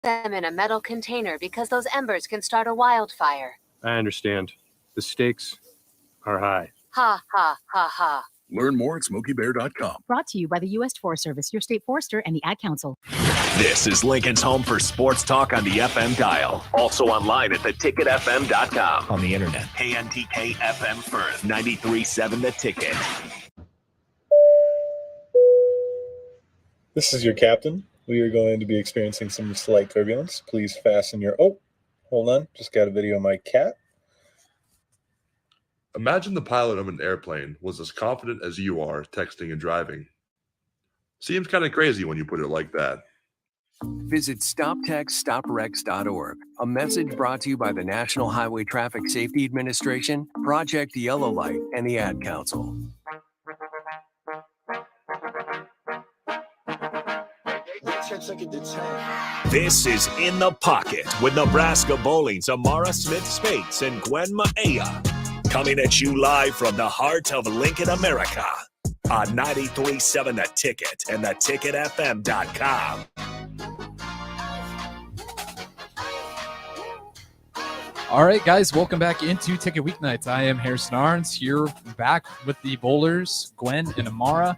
them in a metal container because those embers can start a wildfire. I understand. The stakes are high. Ha, ha, ha, ha. Learn more at SmokeyBear.com. Brought to you by the U.S. Forest Service, your state forester, and the Ad Council. This is Lincoln's home for sports talk on the FM dial. Also online at theticketfm.com. On the internet. KNTK FM Firth, 93.7 The Ticket. This is your captain. We are going to be experiencing some slight turbulence. Please fasten your... Oh, hold on. Just got a video of my cat. Imagine the pilot of an airplane was as confident as you are texting and driving. Seems kind of crazy when you put it like that. Visit StopTextStopWrecks.org. A message brought to you by the National Highway Traffic Safety Administration, Project Yellow Light, and the Ad Council. This is In the Pocket with Nebraska Bowling's Amara Smith-Spates and Gwen Maea. Coming at you live from the heart of Lincoln, America. On 93.7 The Ticket and theticketfm.com. All right, guys, welcome back into Ticket Weeknights. I am Harrison Arns here back with the bowlers, Gwen and Amara.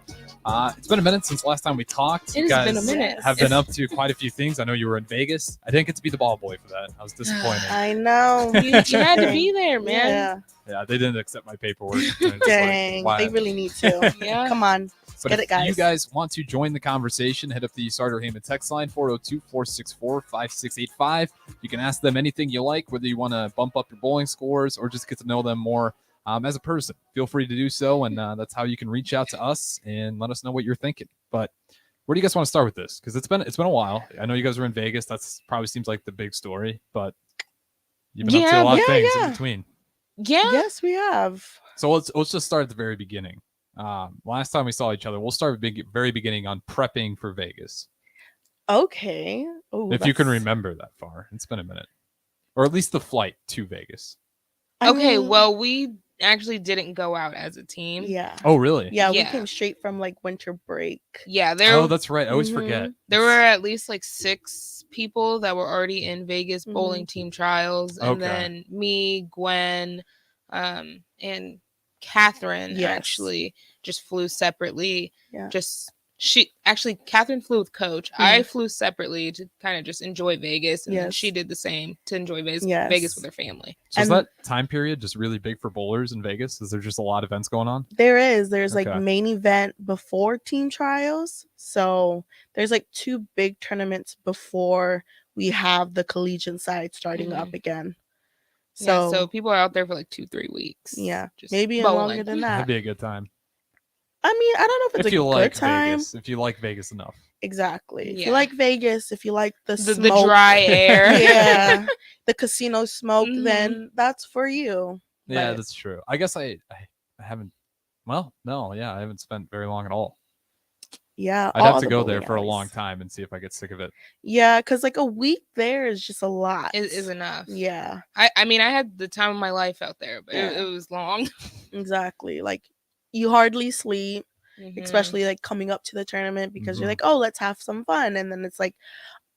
It's been a minute since last time we talked. It has been a minute. Have been up to quite a few things. I know you were in Vegas. I didn't get to be the ball boy for that. I was disappointed. I know. You had to be there, man. Yeah, they didn't accept my paperwork. Dang, they really need to. Yeah. Come on. But get it, guys. If you guys want to join the conversation, hit up the Starter Heyman text line, 402-464-5685. You can ask them anything you like, whether you want to bump up your bowling scores or just get to know them more as a person. Feel free to do so, and that's how you can reach out to us and let us know what you're thinking. But where do you guys want to start with this? Because it's been a while. I know you guys were in Vegas. That's probably seems like the big story, but you've been up to a lot of things in between. Yeah. Yes, we have. So let's just start at the very beginning. Last time we saw each other, we'll start at the very beginning on prepping for Vegas. Okay. Ooh, if you can remember that far, it's been a minute, or at least the flight to Vegas. Okay, well, we actually didn't go out as a team. Yeah. Oh, really? Yeah, we came straight from like winter break. Yeah, Oh, that's right. I always forget. There were at least like 6 people that were already in Vegas bowling team trials, and then me, Gwen, and Catherine actually just flew separately. Yeah. Catherine flew with Coach. I flew separately to kind of just enjoy Vegas, and then she did the same to enjoy Vegas with her family. So is that time period just really big for bowlers in Vegas? Is there just a lot of events going on? There's like main event before team trials. So there's like 2 big tournaments before we have the collegiate side starting up again. So people are out there for like 2-3 weeks. Yeah, maybe longer than that. That'd be a good time. I mean, I don't know if it's a good time. Vegas, if you like Vegas enough. Exactly. If you like Vegas, if you like the dry air, the casino smoke, then that's for you. Yeah, that's true. I guess I haven't. Well, no, I haven't spent very long at all. Yeah, I'd have to go there for a long time and see if I get sick of it. Yeah, because like a week there is just a lot. It is enough. Yeah. I mean, I had the time of my life out there, but it was long. Exactly. Like you hardly sleep, especially like coming up to the tournament because you're like, oh, let's have some fun. And then it's like,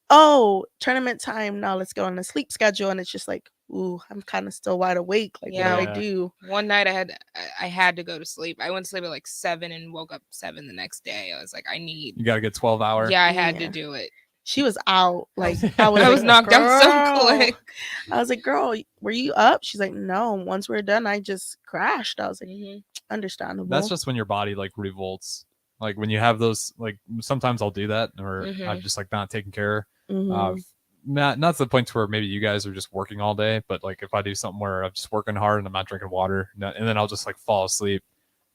oh, tournament time. Now let's go on a sleep schedule. And it's just like, ooh, I'm kind of still wide awake. Like, what do I do? One night I had to go to sleep. I went to sleep at like 7 and woke up 7 the next day. I was like, You got to get 12 hours. Yeah, I had to do it. She was out. Like I was knocked out so quick. I was like, girl, were you up? She's like, no. Once we're done, I just crashed. I was like, understandable. That's just when your body like revolts. Like when you have those, like sometimes I'll do that, or I'm just like not taking care of. Not to the point to where maybe you guys are just working all day, but like if I do something where I'm just working hard and I'm not drinking water, and then I'll just like fall asleep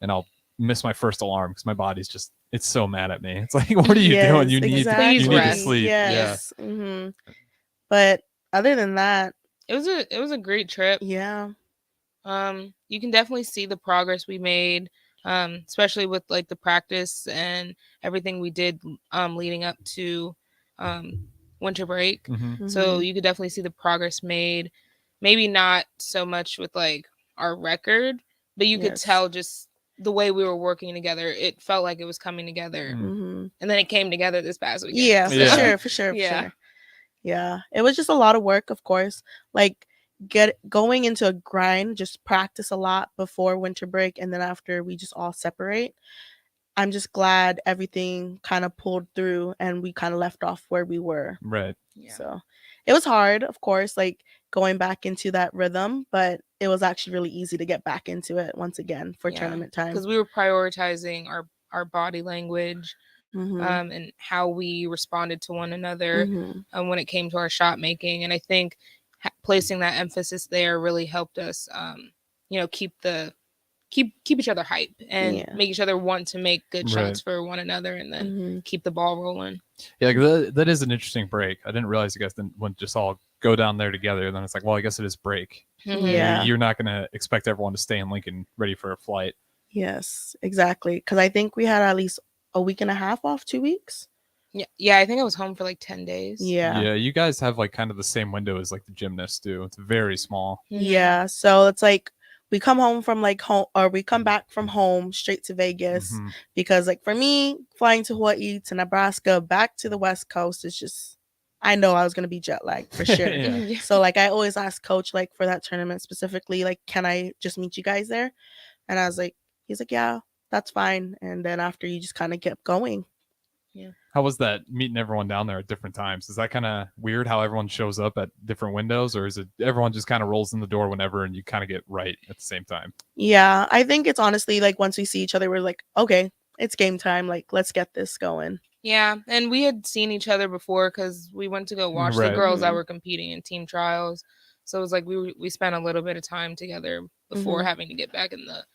and I'll miss my first alarm because my body's just, it's so mad at me. It's like, what are you doing? You need to sleep. Yes. But other than that, it was a great trip. Yeah. You can definitely see the progress we made, especially with like the practice and everything we did leading up to winter break. So you could definitely see the progress made. Maybe not so much with like our record, but you could tell just the way we were working together. It felt like it was coming together, and then it came together this past weekend. Yeah, for sure. Yeah, it was just a lot of work, of course. Like going into a grind, just practice a lot before winter break, and then after we just all separate. I'm just glad everything kind of pulled through and we kind of left off where we were. Right. Yeah. So it was hard, of course, like going back into that rhythm, but it was actually really easy to get back into it once again for tournament time. Because we were prioritizing our body language Mhm. and how we responded to one another Mhm. when it came to our shot making. And I think placing that emphasis there really helped us, keep each other hype and Yeah. make each other want to make good shots Right. for one another, and then Mhm. keep the ball rolling. Yeah, 'cause that is an interesting break. I didn't realize you guys wouldn't just all go down there together. And then it's like, well, I guess it is break. Mhm. Yeah. You're not going to expect everyone to stay in Lincoln ready for a flight. Yes, exactly. Because I think we had at least a week and a half off, 2 weeks. Yeah, I think I was home for like 10 days. Yeah. Yeah, you guys have like kind of the same window as like the gymnasts do. It's very small. Yeah. So it's like we come home from like home, or we come back from home straight to Vegas, Mhm. because like for me, flying to Hawaii to Nebraska back to the West Coast is just, I know I was gonna be jet lagged for sure. Yeah. So like I always ask coach, like for that tournament specifically, like, can I just meet you guys there? And I was like, he's like, yeah, that's fine. And then after, you just kind of kept going. How was that meeting everyone down there at different times? Is that kind of weird how everyone shows up at different windows, or is it everyone just kind of rolls in the door whenever and you kind of get right at the same time? Yeah, I think it's honestly like once we see each other, we're like, okay, it's game time. Like, let's get this going. Yeah, and we had seen each other before because we went to go watch Right. the girls that Mhm. were competing in team trials. So it was like we spent a little bit of time together before Mhm. having to get back in the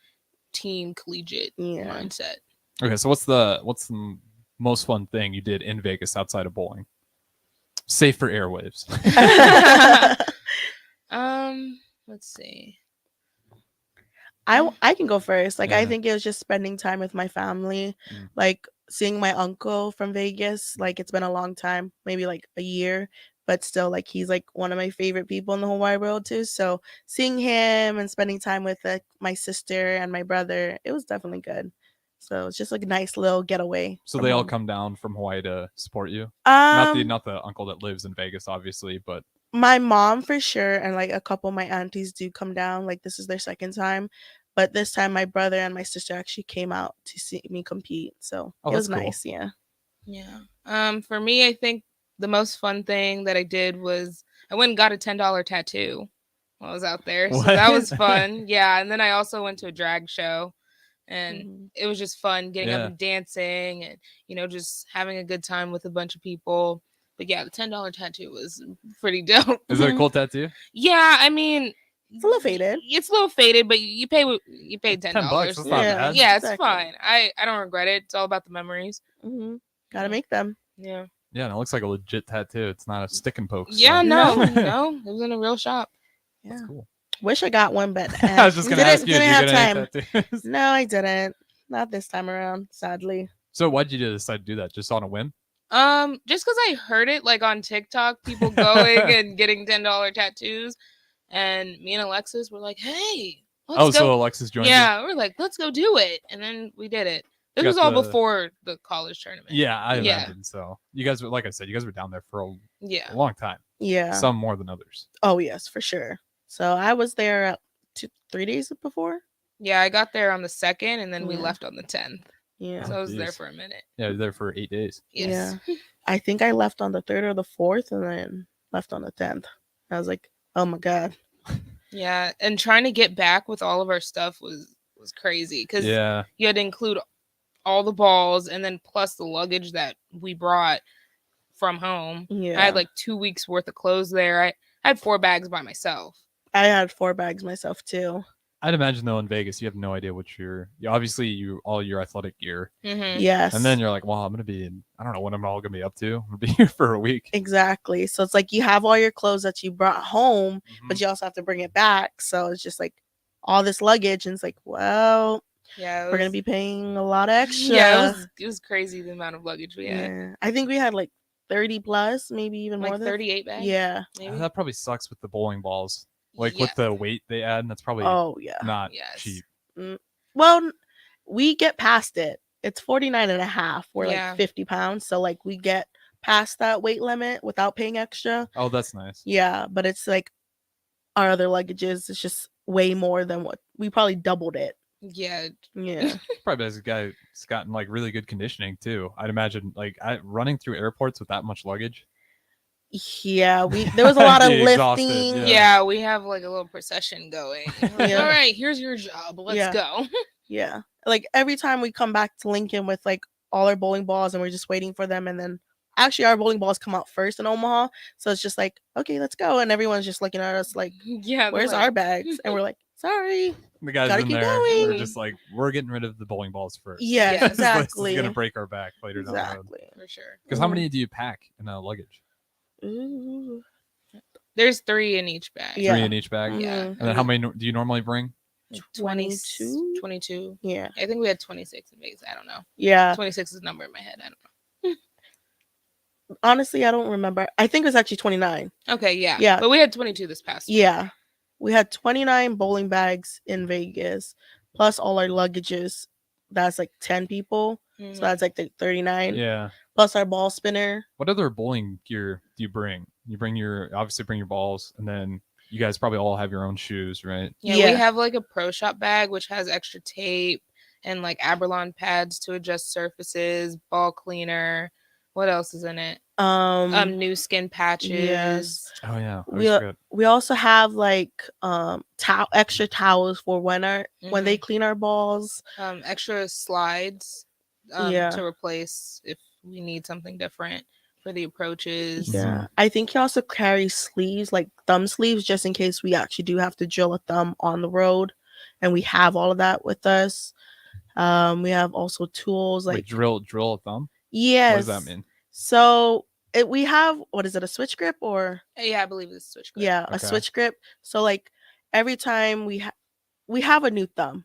team collegiate Yeah. mindset. Okay, so what's the most fun thing you did in Vegas outside of bowling? Safe for airwaves. Let's see. I can go first. Like, I Yeah. think it was just spending time with my family, Mm. like seeing my uncle from Vegas. Like, it's been a long time, maybe like a year, but still, like, he's like one of my favorite people in the whole wide world too. So seeing him and spending time with like my sister and my brother, it was definitely good. So it's just like a nice little getaway. So from they all home. come down from Hawaii to support you? Not Um, the uncle that lives in Vegas, obviously, but My mom for sure, and like a couple of my aunties do come down. Like, this is their second time, but this time my brother and my sister actually came out to see me compete. So Oh, it was that's cool. nice. Yeah. Yeah. For me, I think the most fun thing that I did was I went and got a $10 tattoo while I was out there. So that was What? fun. Yeah. And then I also went to a drag show, and Mhm. it was just fun getting up Yeah. and dancing and, just having a good time with a bunch of people. But yeah, the $10 tattoo was pretty dope. is it a cool tattoo? Yeah. I mean, It's a little faded. it's a little faded, but you paid $10. $10, that's not Yeah. bad. Yeah, it's Exactly. fine. I don't regret it. It's all about the memories. Hmm. Gotta Yeah. make them. Yeah. Yeah, and it looks like a legit tattoo. It's not a stick and poke. Yeah, so- no, no. It was in a real shop. That's Yeah. cool. Wish I got one, but I was just gonna ask you, did didn't you have get any time. tattoos? No, I didn't. Not this time around, sadly. So why'd you decide to do that? Just on a whim? Just because I heard it like on TikTok, people going and getting $10 tattoos, and me and Alexis were like, "Hey, let's Oh, go." so Alexis joined you? Yeah, we're like, "Let's go do it," and then we did it. This You was got all the- before the college tournament. Yeah, I Yeah. imagine so. You guys were, like I said, you guys were down there for a Yeah. long time. Yeah. Some more than others. Oh yes, for sure. So I was there 3 days before. Yeah, I got there on the 2nd, and then we Yeah. left on the 10th. Yeah. So I was there geez. for a minute. Yeah, you were there for 8 days. Yes. Yeah. I think I left on the 3rd or the 4th, and then left on the 10th. I was like, oh my god. Yeah, and trying to get back with all of our stuff was crazy because Yeah. you had to include all the balls and then plus the luggage that we brought from home. Yeah. I had like 2 weeks worth of clothes there. I had 4 bags by myself. I had 4 bags myself too. I'd imagine though in Vegas you have no idea what obviously all your athletic gear. Mm-hmm. Yes. And then you're like, well, I'm gonna be I don't know what I'm all gonna be up to. I'm gonna be here for a week. Exactly. So it's like you have all your clothes that you brought home, Mhm. but you also have to bring it back. So it's just like all this luggage, and it's like, well, Yeah, it we're gonna was- be paying a lot extra. Yeah, it was crazy the amount of luggage we had. Yeah. I think we had like 30 plus, maybe even Like more than 38 bags. Yeah. maybe. That probably sucks with the bowling balls. Like Yeah. with the weight they add, and that's probably Oh yeah. not Yes. cheap. Well, we get past it. It's 49 and a half. We're Yeah. like 50 pounds. So like we get past that weight limit without paying extra. Oh, that's nice. Yeah, but it's like our other luggages, it's just way more than what we probably doubled it. Yeah. Yeah. Probably as a guy who's gotten like really good conditioning too. I'd imagine like running through airports with that much luggage. Yeah, there was a lot of Be exhausted, lifting. Yeah, we have like a little procession going. Like, Yeah. all right, here's your job. Let's go. Yeah. Like every time we come back to Lincoln with like all our bowling balls and we're just waiting for them, and then actually our bowling balls come out first in Omaha. So it's just like, okay, let's go. And everyone's just looking at us like, Yeah, where's like, our bags? And we're like, sorry. The guys Gotta in keep there going. are just like, we're getting rid of the bowling balls first. Yeah, Yes. exactly. This is gonna break our back later down the road. Exactly. for sure. Because how many do you pack in a luggage? Ooh. There's 3 in each bag. Yeah. 3 in each bag. Yeah. And then how many do you normally bring? 22? 22. Yeah. I think we had 26 in Vegas. I don't know. Yeah. 26 is a number in my head. I don't Honestly, I don't remember. I think it was actually 29. know. Okay, yeah. Yeah. But we had 22 this past week. Yeah. We had 29 bowling bags in Vegas, plus all our luggages. That's like 10 people. Mhm. So that's like the 39. Yeah. Plus our ball spinner. What other bowling gear do you bring? You bring obviously bring your balls, and then you guys probably all have your own shoes, right? Yeah, Yeah. we have like a pro shop bag which has extra tape and like Aberlon pads to adjust surfaces, ball cleaner. What else is in it? New skin patches. Yes. Oh yeah. I We always forget. we also have like extra towels for when they clean our balls. Extra slides Yeah. to replace if we need something different for the approaches. Yeah. I think he also carries sleeves, like thumb sleeves, just in case we actually do have to drill a thumb on the road. And we have all of that with us. We have also tools Like like drill a thumb. yes. What does that mean? So we have, what is it, a switch grip or Yeah, I believe it's switch grip. yeah, a Okay. switch grip. So like every time we have a new thumb,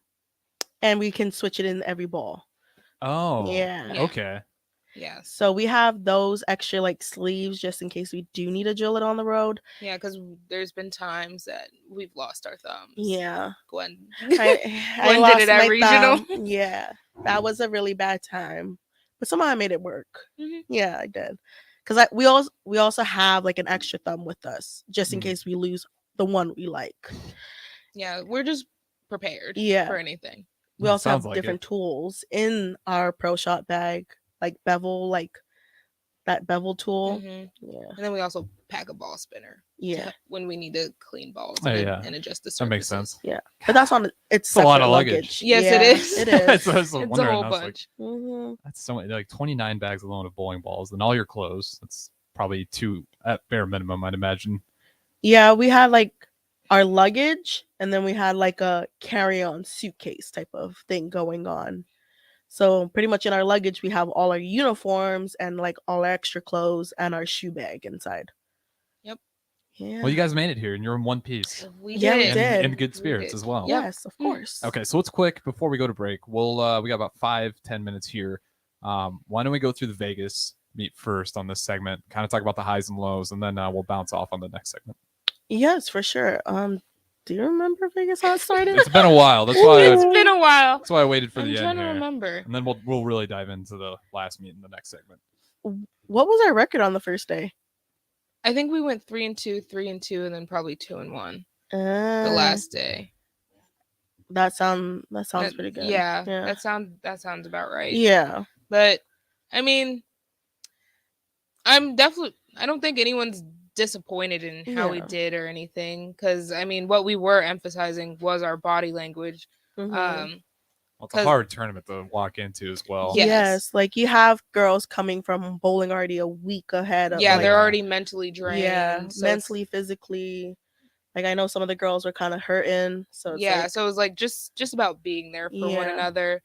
and we can switch it in every ball. Oh. Yeah. Okay. Yes. So we have those extra like sleeves just in case we do need to drill it on the road. Yeah, because there's been times that we've lost our thumbs. Yeah. Gwen. I Gwen lost did it at my regional. thumb. Yeah. That was a really bad time. But somehow I made it work. Mhm. Yeah, I did. Because we also have like an extra thumb with us just in Mm. case we lose the one we like. Yeah, we're just prepared Yeah. for anything. We also have Sounds like different tools in our pro shot bag, like bevel, like that bevel tool. Mhm. Yeah. And then we also pack a ball spinner. Yeah. When we need to clean balls Oh, and, yeah. and adjust the surfaces. That makes sense. Yeah. But that's on It's it's a lot separate of luggage. Yes, Yeah, it is. It That's is. what I was It's a wondering. whole I was like, bunch. Mhm. that's so many, like 29 bags alone of bowling balls, and all your clothes. That's probably 2 at bare minimum, I'd imagine. Yeah, we had like our luggage, and then we had like a carry-on suitcase type of thing going on. So pretty much in our luggage, we have all our uniforms and like all our extra clothes and our shoe bag inside. Yep. Yeah. Well, you guys made it here, and you're in one piece. We Yeah, we did. did. In good We spirits did. as well. Yes, of course. Okay, so it's quick before we go to break. We got about 5-10 minutes here. Why don't we go through the Vegas meet first on this segment? Kind of talk about the highs and lows, and then we'll bounce off on the next segment. Yes, for sure. Do you remember Vegas how it started? It's been a while. That's why. It's been a while. That's why I waited for I'm the trying end to here. remember. And then we'll really dive into the last meet in the next segment. What was our record on the first day? I think we went 3-2, 3-2, and then probably 2-1 the Uh, last day. That sounds That- pretty good. Yeah, Yeah. that sounds about right. Yeah. But I mean, I don't think anyone's disappointed in how we Yeah. did or anything, because I mean, what we were emphasizing was our body language. Mhm. Well, it's a 'Cause- hard tournament to walk into as well. Yeah. Yes, like you have girls coming from bowling already a week ahead of Yeah, like, they're already mentally drained. yeah, so it's- mentally, physically. Like I know some of the girls were kind of hurting, so it's yeah, like, so it was like just about being there for one Yeah. another.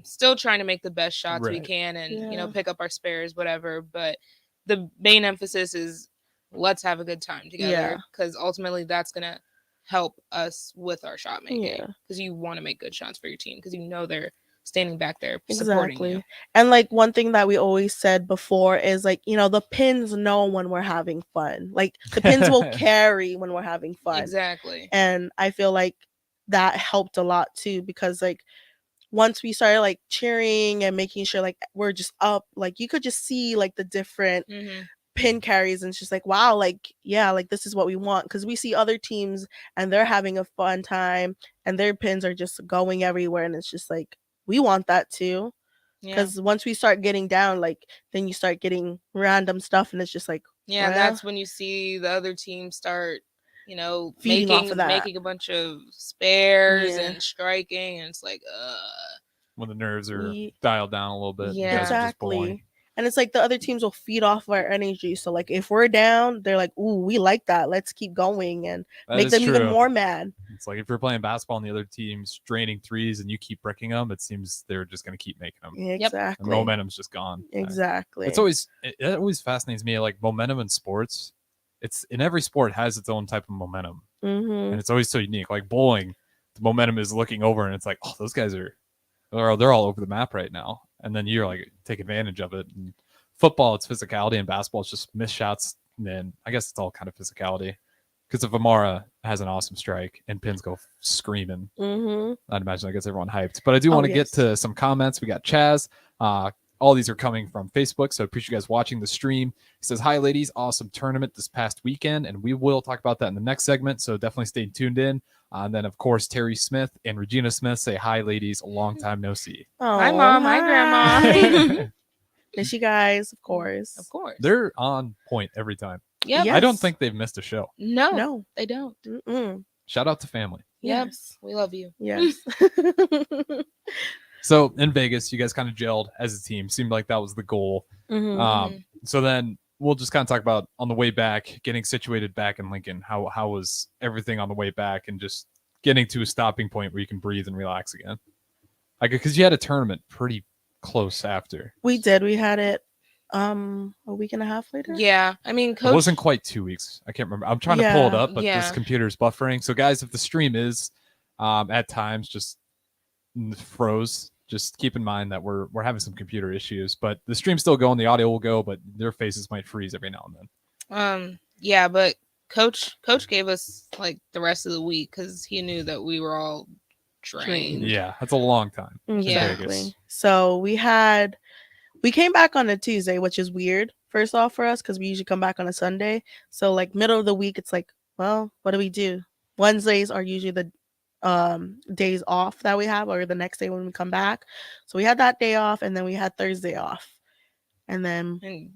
Still trying to make the best shots we Right. can and Yeah. pick up our spares, whatever. But the main emphasis is let's have a good time together, Yeah. because ultimately that's gonna help us with our shot making, Yeah. because you want to make good shots for your team, because they're standing back there supporting you. And like one thing that we always said before is like, the pins know when we're having fun. Like the pins will carry when we're having fun. Exactly. And I feel like that helped a lot too, because like once we started like cheering and making sure like we're just up, like you could just see like the different pin carries, and it's just like, wow, like, yeah, like this is what we want, because we see other teams and they're having a fun time and their pins are just going everywhere, and it's just like, we want that too. Because once we start getting down, like then you start getting random stuff, and it's just like, yeah, well, that's when you see the other team start, feeding off of that. making a bunch of spares and striking, and it's like, when the nerves are dialed down a little bit. Yeah, exactly. And it's like the other teams will feed off of our energy. So like if we're down, they're like, ooh, we like that. Let's keep going, and make them even more mad. It's like if you're playing basketball and the other team's draining threes and you keep bricking them, it seems they're just going to keep making them. Exactly. The momentum's just gone. Exactly. It always fascinates me, like momentum in sports. It's in every sport has its own type of momentum. And it's always so unique. Like bowling, the momentum is looking over and it's like, oh, those guys they're all over the map right now. And then you're like, take advantage of it. And football, it's physicality, and basketball, it's just missed shots. And then I guess it's all kind of physicality. Because if Amara has an awesome strike and pins go screaming, I'd imagine that gets everyone hyped. But I do want to get to some comments. We got Chaz. All these are coming from Facebook, so I appreciate you guys watching the stream. He says, hi, ladies. Awesome tournament this past weekend, and we will talk about that in the next segment, so definitely stay tuned in. And then, of course, Terry Smith and Regina Smith say, hi, ladies. A long time no see. Oh, hi, Mom. Hi, Grandma. Miss you guys, of course. Of course. They're on point every time. Yeah, I don't think they've missed a show. No, they don't. Shout out to family. Yes, we love you. Yes. So in Vegas, you guys kind of gelled as a team. Seemed like that was the goal. So then we'll just kind of talk about on the way back, getting situated back in Lincoln. How was everything on the way back, and just getting to a stopping point where you can breathe and relax again? Like, because you had a tournament pretty close after. We did. We had it a week and a half later. Yeah, I mean, Coach, it wasn't quite 2 weeks. I can't remember. I'm trying to pull it up, but this computer's buffering. So guys, if the stream is at times just froze, just keep in mind that we're having some computer issues, but the stream's still going, the audio will go, but their faces might freeze every now and then. Yeah, but coach gave us like the rest of the week because he knew that we were all drained. Yeah, that's a long time. Exactly. So we came back on a Tuesday, which is weird first off for us because we usually come back on a Sunday. So like middle of the week, it's like, well, what do we do? Wednesdays are usually the days off that we have, or the next day when we come back. So we had that day off, and then we had Thursday off, and then we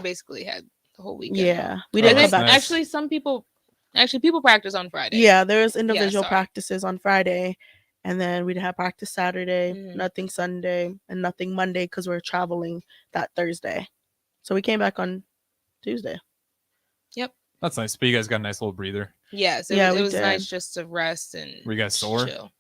basically had the whole weekend. Yeah, we didn't come back. Actually, people practice on Friday. Yeah, there's individual practices on Friday, and then we'd have practice Saturday, nothing Sunday, and nothing Monday because we're traveling that Thursday. So we came back on Tuesday. Yep. That's nice. But you guys got a nice little breather. Yes, it was nice just to rest and were you guys sore? Chill.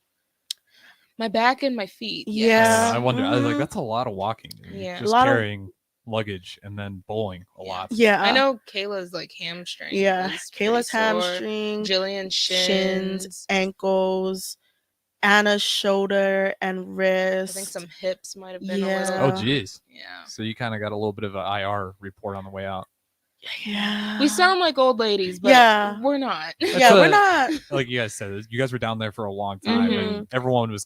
My back and my feet. Yeah. I wonder. I was like, that's a lot of walking. Yeah. Just carrying luggage and then bowling a lot. Yeah. I know Kayla's like hamstring. Yeah. Kayla's hamstring. Jillian's shins, ankles, Anna's shoulder and wrist. I think some hips might have been a little. Oh, geez. Yeah. So you kind of got a little bit of an IR report on the way out. Yeah. We sound like old ladies, but we're not. We're not. Like you guys said, you guys were down there for a long time, and everyone was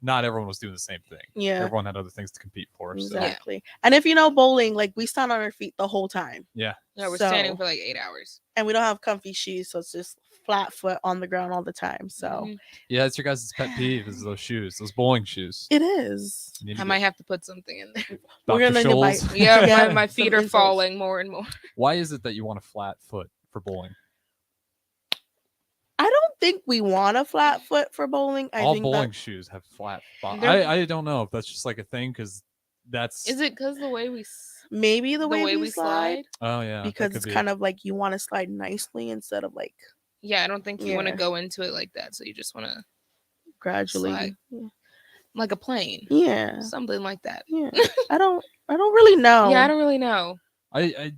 not everyone was doing the same thing. Yeah. Everyone had other things to compete for. Exactly. So. And if you know bowling, like we stand on our feet the whole time. Yeah. Yeah, we're standing for like 8 hours. And we don't have comfy shoes, so it's just flat foot on the ground all the time. So yeah, it's your guys' pet peeve is those shoes, those bowling shoes. It is. I might have to put something in there. We're gonna Scholes. Yeah, my feet are falling more and more. Why is it that you want a flat foot for bowling? I don't think we want a flat foot for bowling. I All think bowling shoes have flat bottom. I don't know if that's just like a thing because that's. Is it because the way we? Maybe the way we slide. Oh yeah. Because it's kind of like you want to slide nicely instead of like. Yeah, I don't think you want to go into it like that. So you just want to gradually, like a plane. Yeah, something like that. Yeah, I don't really know. Yeah, I don't really know. I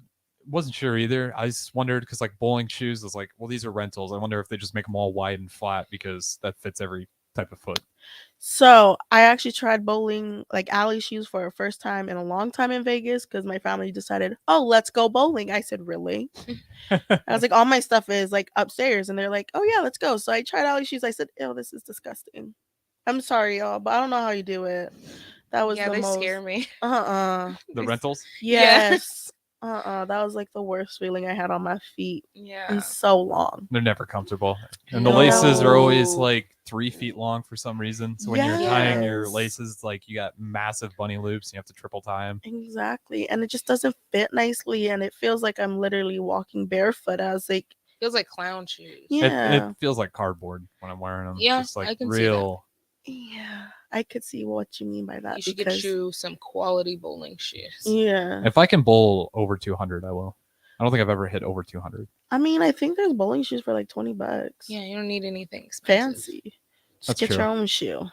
wasn't sure either. I just wondered because like bowling shoes is like, well, these are rentals. I wonder if they just make them all wide and flat because that fits every type of foot. So I actually tried bowling like alley shoes for a first time in a long time in Vegas because my family decided, oh, let's go bowling. I said, really? I was like, all my stuff is like upstairs, and they're like, oh yeah, let's go. So I tried alley shoes. I said, ew, this is disgusting. I'm sorry, y'all, but I don't know how you do it. That was the they most. scare me. The rentals? Yes. That was like the worst feeling I had on my feet Yeah. in so long. They're never comfortable. And the laces are always like 3 feet long for some reason. So when you're tying your laces, like you got massive bunny loops and you have to triple tie them. Exactly. And it just doesn't fit nicely. And it feels like I'm literally walking barefoot. I was like, feels like clown shoes. Yeah. It feels like cardboard when I'm wearing them. Yeah, Just like I can real. Yeah, I could see what you mean by that. You should get you some quality bowling shoes. Yeah. If I can bowl over 200, I will. I don't think I've ever hit over 200. I mean, I think there's bowling shoes for like $20. Yeah, you don't need anything expensive. Fancy. Just That's get true. your own shoe.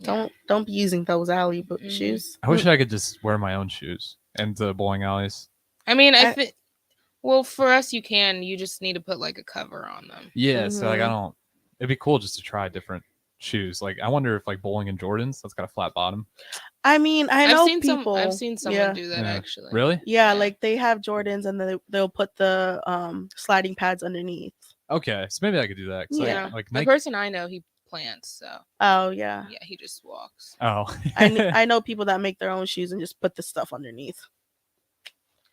Don't be using those alley shoes. I wish I could just wear my own shoes into bowling alleys. I mean, I think. Well, for us, you can. You just need to put like a cover on them. Yeah, so like I don't. It'd be cool just to try different shoes. Like I wonder if like bowling in Jordans that's got a flat bottom. I mean, I've seen people. I've seen someone do that actually. Really? Yeah, like they have Jordans and then they'll put the sliding pads underneath. Okay, so maybe I could do that. Yeah, like the Nike. person I know, he plants. So. Oh yeah. Yeah, he just walks. Oh. I know people that make their own shoes and just put the stuff underneath.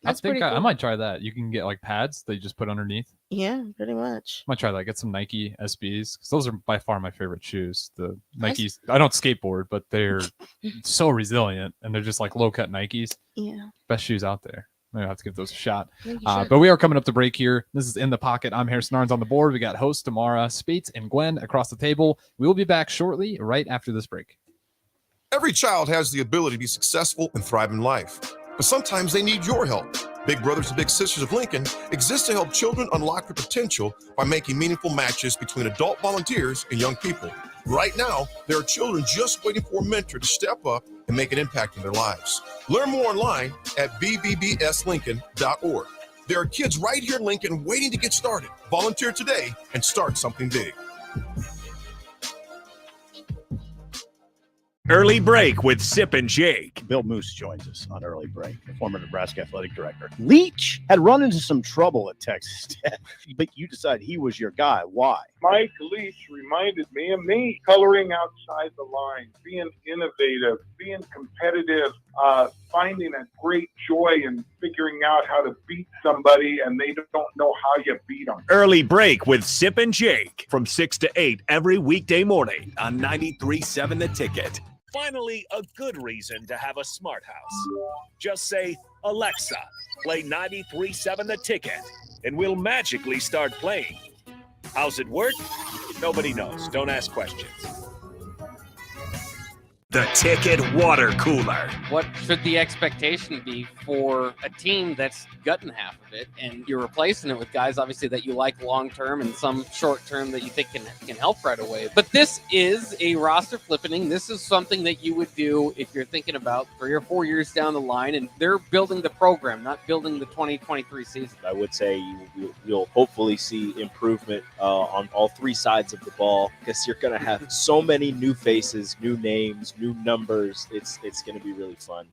That's I think pretty cool. I might try that. You can get like pads that you just put underneath. Yeah, pretty much. I might try that. Get some Nike SBs because those are by far my favorite shoes. The Nikes. I don't skateboard, but they're so resilient and they're just like low cut Nikes. Yeah. Best shoes out there. Maybe I'll have to give those a shot. think you should. But we are coming up to break here. This is In the Pocket. I'm Harrison Arns on the board. We got hosts Tamara, Spates, and Gwen across the table. We will be back shortly, right after this break. Every child has the ability to be successful and thrive in life, but sometimes they need your help. Big Brothers and Big Sisters of Lincoln exists to help children unlock their potential by making meaningful matches between adult volunteers and young people. Right now, there are children just waiting for a mentor to step up and make an impact in their lives. Learn more online at bbbslincoln.org. There are kids right here in Lincoln waiting to get started. Volunteer today and start something big. Early Break with Sip and Jake. Bill Moose joins us on Early Break, the former Nebraska athletic director. Leach had run into some trouble at Texas Tech, but you decided he was your guy. Why? Mike Leach reminded me of me, coloring outside the lines, being innovative, being competitive, finding a great joy in figuring out how to beat somebody and they don't know how you beat them. Early Break with Sip and Jake from 6 to 8 every weekday morning on 93.7 The Ticket. Finally, a good reason to have a smart house. Just say, Alexa, play 93.7 The Ticket, and we'll magically start playing. How's it work? Nobody knows. Don't ask questions. The Ticket Water Cooler. What should the expectation be for a team that's gutting half of it, and you're replacing it with guys obviously that you like long term and some short term that you think can help right away? But this is a roster flipping. This is something that you would do if you're thinking about 3 or 4 years down the line, and they're building the program, not building the 2023 season. I would say you'll hopefully see improvement on all three sides of the ball, because you're going to have so many new faces, new names, new numbers. It's going to be really fun.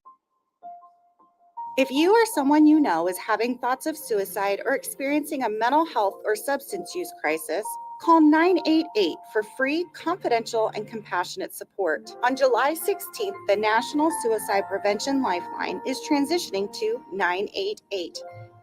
If you or someone you know is having thoughts of suicide or experiencing a mental health or substance use crisis, call 988 for free, confidential, and compassionate support. On July 16th, the National Suicide Prevention Lifeline is transitioning to 988.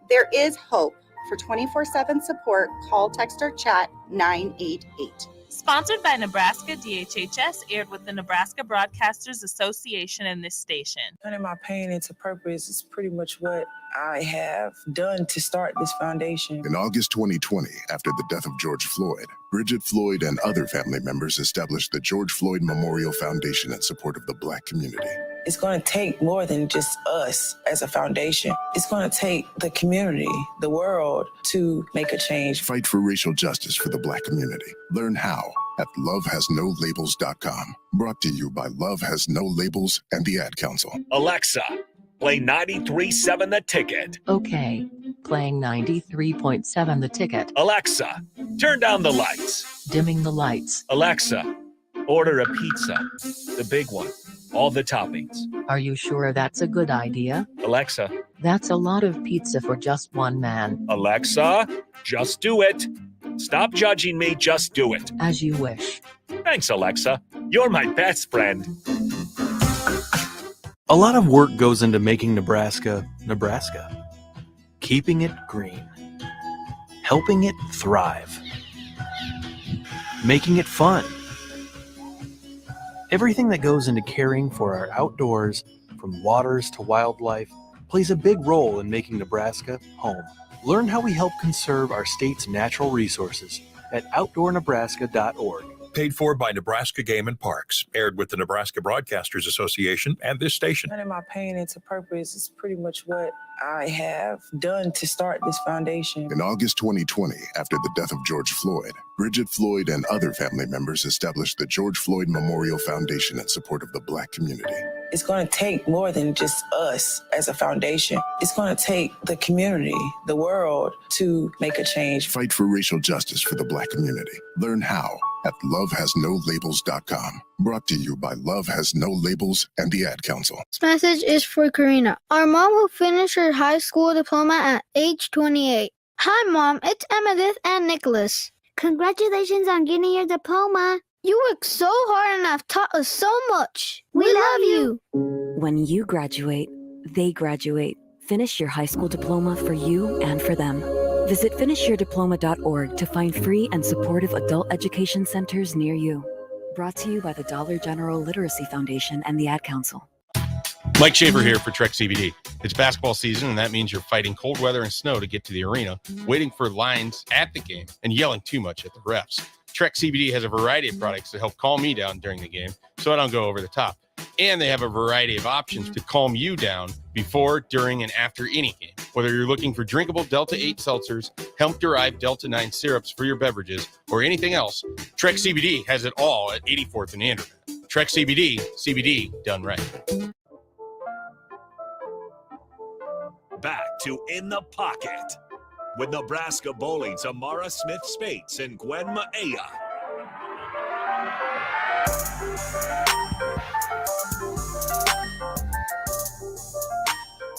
There is hope. For 24/7 support, call, text, or chat 988. Sponsored by Nebraska DHHS, aired with the Nebraska Broadcasters Association and this station. Turning my pain into purpose is pretty much what I have done to start this foundation. In August 2020, after the death of George Floyd, Bridget Floyd and other family members established the George Floyd Memorial Foundation in support of the Black community. It's going to take more than just us as a foundation. It's going to take the community, the world, to make a change. Fight for racial justice for the Black community. Learn how at lovehasnolabels.com. Brought to you by Love Has No Labels and the Ad Council. Alexa, play 93.7 The Ticket. Okay, playing 93.7 The Ticket. Alexa, turn down the lights. Dimming the lights. Alexa, order a pizza, the big one, all the toppings. Are you sure that's a good idea? Alexa. That's a lot of pizza for just one man. Alexa, just do it. Stop judging me, just do it. As you wish. Thanks, Alexa. You're my best friend. A lot of work goes into making Nebraska, Nebraska. Keeping it green. Helping it thrive. Making it fun. Everything that goes into caring for our outdoors, from waters to wildlife, plays a big role in making Nebraska home. Learn how we help conserve our state's natural resources at outdoornebraska.org. Paid for by Nebraska Game and Parks. Aired with the Nebraska Broadcasters Association and this station. Turning my pain into purpose is pretty much what I have done to start this foundation. In August 2020, after the death of George Floyd, Bridget Floyd and other family members established the George Floyd Memorial Foundation in support of the Black community. It's going to take more than just us as a foundation. It's going to take the community, the world, to make a change. Fight for racial justice for the Black community. Learn how at lovehasnolabels.com. Brought to you by Love Has No Labels and the Ad Council. This message is for Karina, our mom who finished her high school diploma at age 28. Hi, Mom. It's Emmettith and Nicholas. Congratulations on getting your diploma. You worked so hard and have taught us so much. We love you. When you graduate, they graduate. Finish your high school diploma for you and for them. Visit finishyourdiploma.org to find free and supportive adult education centers near you. Brought to you by the Dollar General Literacy Foundation and the Ad Council. Mike Shaver here for Trek CBD. It's basketball season, and that means you're fighting cold weather and snow to get to the arena, waiting for lines at the game, and yelling too much at the refs. Trek CBD has a variety of products to help calm me down during the game so I don't go over the top. And they have a variety of options to calm you down before, during, and after any game. Whether you're looking for drinkable Delta 8 seltzers, hemp-derived Delta 9 syrups for your beverages, or anything else, Trek CBD has it all at 84th and Anderson. Trek CBD, CBD done right. Back to In the Pocket with Nebraska Bowling's Amara Smith-Spates and Gwen Maea.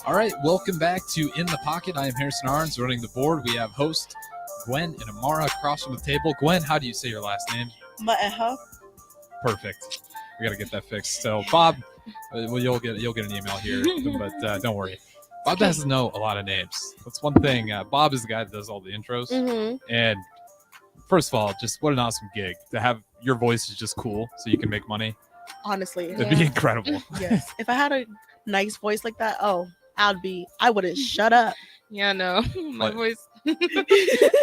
All right, welcome back to In the Pocket. I am Harrison Arns running the board. We have host Gwen and Amara across from the table. Gwen, how do you say your last name? Maeha. Perfect. We got to get that fixed. So, Bob, well, you'll get an email here, but don't worry. Bob doesn't know a lot of names. That's one thing. Bob is the guy that does all the intros. And first of all, just what an awesome gig. To have your voice is just cool, so you can make money. Honestly. It'd be incredible. Yes. If I had a nice voice like that, I wouldn't shut up. Yeah, no. My voice. I'd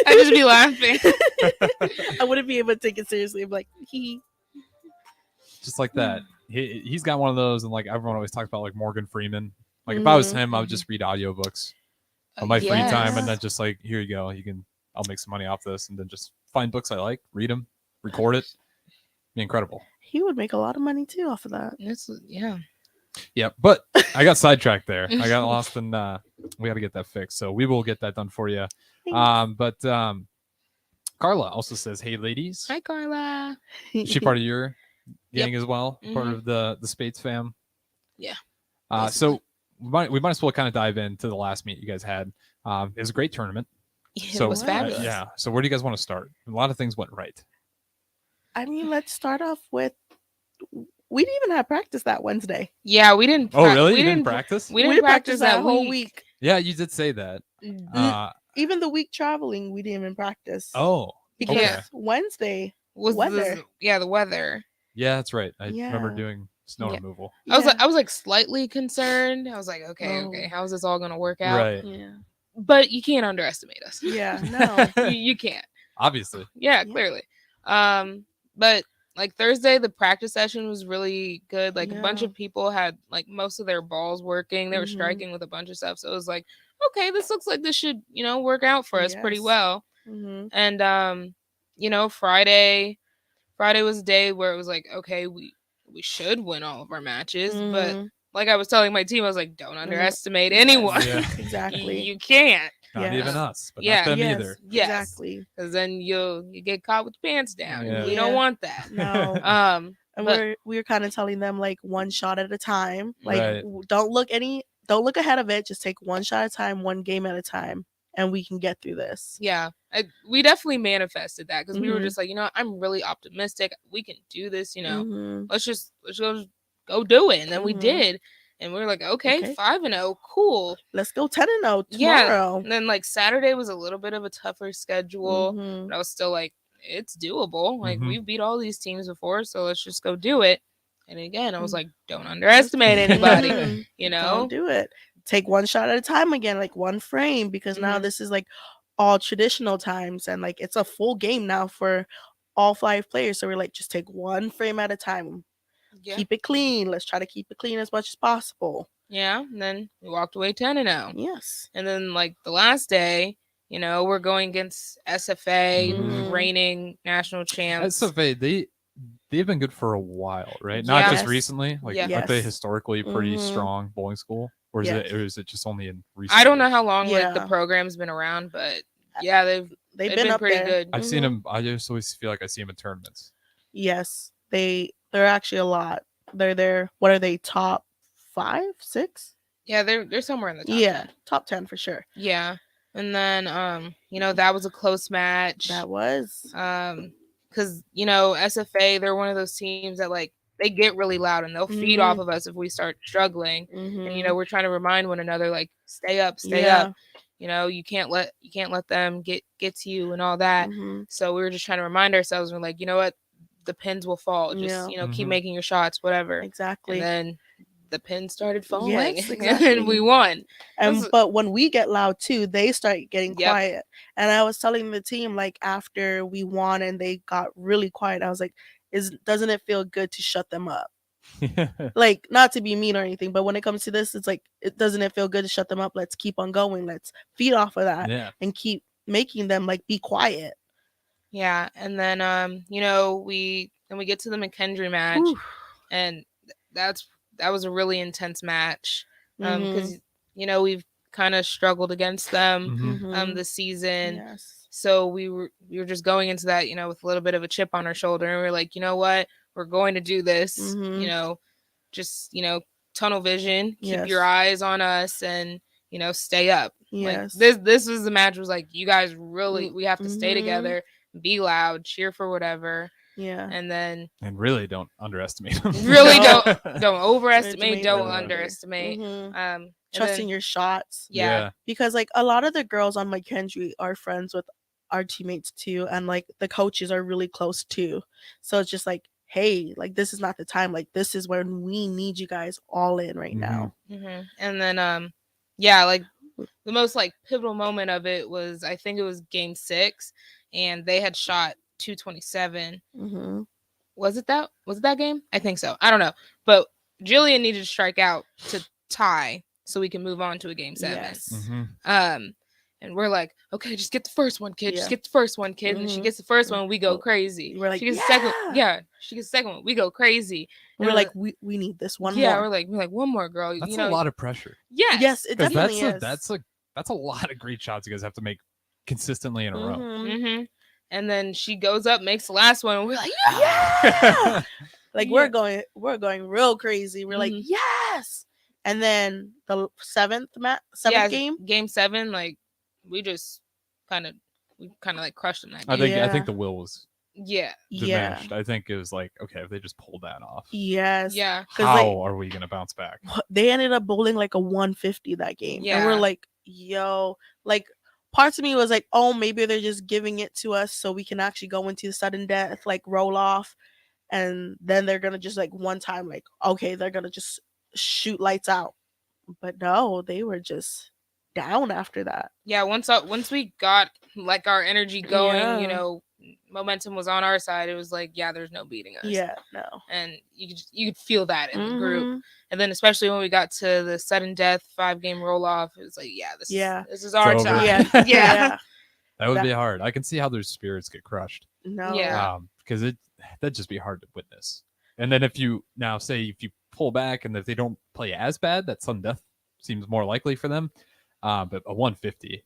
just be laughing. I wouldn't be able to take it seriously. I'm like, hee. Just like that. He's got one of those, and like everyone always talks about like Morgan Freeman. Like if I was him, I would just read audiobooks on my free time, and then just like, here you go, I'll make some money off this, and then just find books I like, read them, record it. Be incredible. He would make a lot of money too off of that. Yeah, but I got sidetracked there. I got lost, and we got to get that fixed. So we will get that done for you. But Carla also says, "Hey, ladies." Hi, Carla. Is she part of your gang as well? Part of the Spates fam. Yeah. So we might as well kind of dive into the last meet you guys had. It was a great tournament. It was fabulous. Yeah. So where do you guys want to start? A lot of things went right. I mean, let's start off with, we didn't even have practice that Wednesday. Yeah, we didn't. Oh, really? You didn't practice? We didn't practice that whole week. Yeah, you did say that. Even the week traveling, we didn't even practice. Oh, because Wednesday was weather. The weather. Yeah, that's right. I remember doing snow removal. I was like slightly concerned. I was like, okay, how's this all gonna work out? Right. Yeah. But you can't underestimate us. Yeah, no, you can't. Obviously. Yeah, clearly. But like Thursday, the practice session was really good. Like a bunch of people had like most of their balls working. They were striking with a bunch of stuff. So it was like, okay, this looks like this should, work out for us pretty well. And Friday was a day where it was like, okay, we should win all of our matches, but like I was telling my team, I was like, don't underestimate anyone. Yeah. Exactly. You can't. Not even us, but not them either. Yes. Exactly. Because then you get caught with your pants down. Yeah. You don't want that. No. And we're kind of telling them like one shot at a time. Like don't look ahead of it. Just take one shot at a time, one game at a time. and we can get through this. Yeah, we definitely manifested that because we were Mhm. just like, I'm really optimistic. We can do this. Mhm. Let's go do it. And then we Mhm. did, and we were like, okay. 5-0, cool. Let's go 10-0 Yeah. tomorrow. And then like Saturday was a little bit of a tougher schedule, Mhm. but I was still like, it's doable. Like Mhm. we've beat all these teams before, so let's just go do it. And again, I was like, don't underestimate anybody. Don't do it. Take one shot at a time again, like one frame, because now Mhm. this is like all traditional times, and like it's a full game now for all 5 players. So we're like, just take one frame at a time. Yeah. Keep it clean. Let's try to keep it clean as much as possible. Yeah, and then we walked away 10-0. Yes. And then like the last day, we're going against SFA, Mhm. reigning national champs. SFA, they've been good for a while, right? Not just Yes. recently. Like, Yeah. aren't they Yes. historically pretty Mhm. strong bowling school, or is Yes. it just only in recent? I don't know years? how long like the Yeah. program's been around, but yeah, they've been up pretty there. good. I've seen Mhm. them. I just always feel like I see them in tournaments. Yes. They're actually a lot. They're there. What are they, top 5, 6? Yeah, they're somewhere in the top. Yeah, top 10 for sure. Yeah. And then that was a close match. That was. Because SFA, they're one of those teams that like they get really loud and they'll feed off of us if we start struggling. And we're trying to remind one another like stay up. You can't let them get to you and all that. Mhm. So we were just trying to remind ourselves, we're like, you know what, the pins will fall. Just Yeah. keep Mhm. making your shots, whatever. Exactly. And then the pins started falling. Yes, And exactly. we won. But when we get loud too, they start getting Yep. quiet. And I was telling the team, like, after we won and they got really quiet, I was like, doesn't it feel good to shut them up? Like, not to be mean or anything, but when it comes to this, it's like, doesn't it feel good to shut them up? Let's keep on going. Let's feed off of that Yeah. and keep making them like be quiet. Yeah, and then we get to the McKendree match, Whew. and that was a really intense match because Mhm. we've kind of struggled against them Mhm. this season. Yes. So we were just going into that with a little bit of a chip on our shoulder, and we are like, you know what, we're going to do this. Mhm. Just tunnel vision, keep your Yes. eyes on us, and stay up. Yes. Like this was the match. Was like, you guys really, we have to stay Mhm. together, be loud, cheer for whatever. Yeah. And then And really don't underestimate them. really No. don't overestimate, don't them. underestimate. Mhm. And Trusting then- your shots. Yeah. Because like a lot of the girls on McKendree are friends with our teammates too, and like the coaches are really close too. So it's just like, hey, like this is not the time. Like this is when we need you guys all in right now. And then like the most like pivotal moment of it was, I think it was game 6, and they had shot 227. Mhm. Was it that game? I think so. I don't know, but Jillian needed to strike out to tie so we can move on to a game 7. Yes. And we're like, okay, just get the first one, kid. Just Yeah. get the first one, kid. And she Mhm. gets the first one, we go crazy. We're like, she gets the second. "Yeah!" Yeah, she gets the second one, we go crazy. And We're like, we need this one yeah, more. we're like one more, girl. That's a lot of pressure. Yes. Yes, it 'Cause definitely is. that's a lot of great shots you guys have to make consistently in a row. Mm-hmm. And then she goes up, makes the last one, and we're like, Yeah. Like Yeah. we're going real crazy. We're like, yes. And then the seventh game. Game 7, like we kind of like crushed them that I game. think the will was Yeah. diminished. I think it was like, okay, if they just pulled that off, Yes. Yeah. how are we gonna bounce back? They ended up bowling like a 150 that game. And we're Yeah. like, yo, like parts of me was like, oh, maybe they're just giving it to us so we can actually go into the sudden death, like roll off. And then they're gonna just like one time, like, okay, they're gonna just shoot lights out. But no, they were just down after that. Yeah, once we got like our energy going, Yeah. Momentum was on our side. It was like, yeah, there's no beating us. Yeah, no. And you could feel that in the Mhm. group. And then especially when we got to the sudden death 5-game roll off, it was like, yeah, this is our It's over. time. Yeah. Yeah. That would be hard. I can see how their spirits get crushed. No. Yeah. Because that'd just be hard to witness. And then if you pull back and if they don't play as bad, that sudden death seems more likely for them. But a 150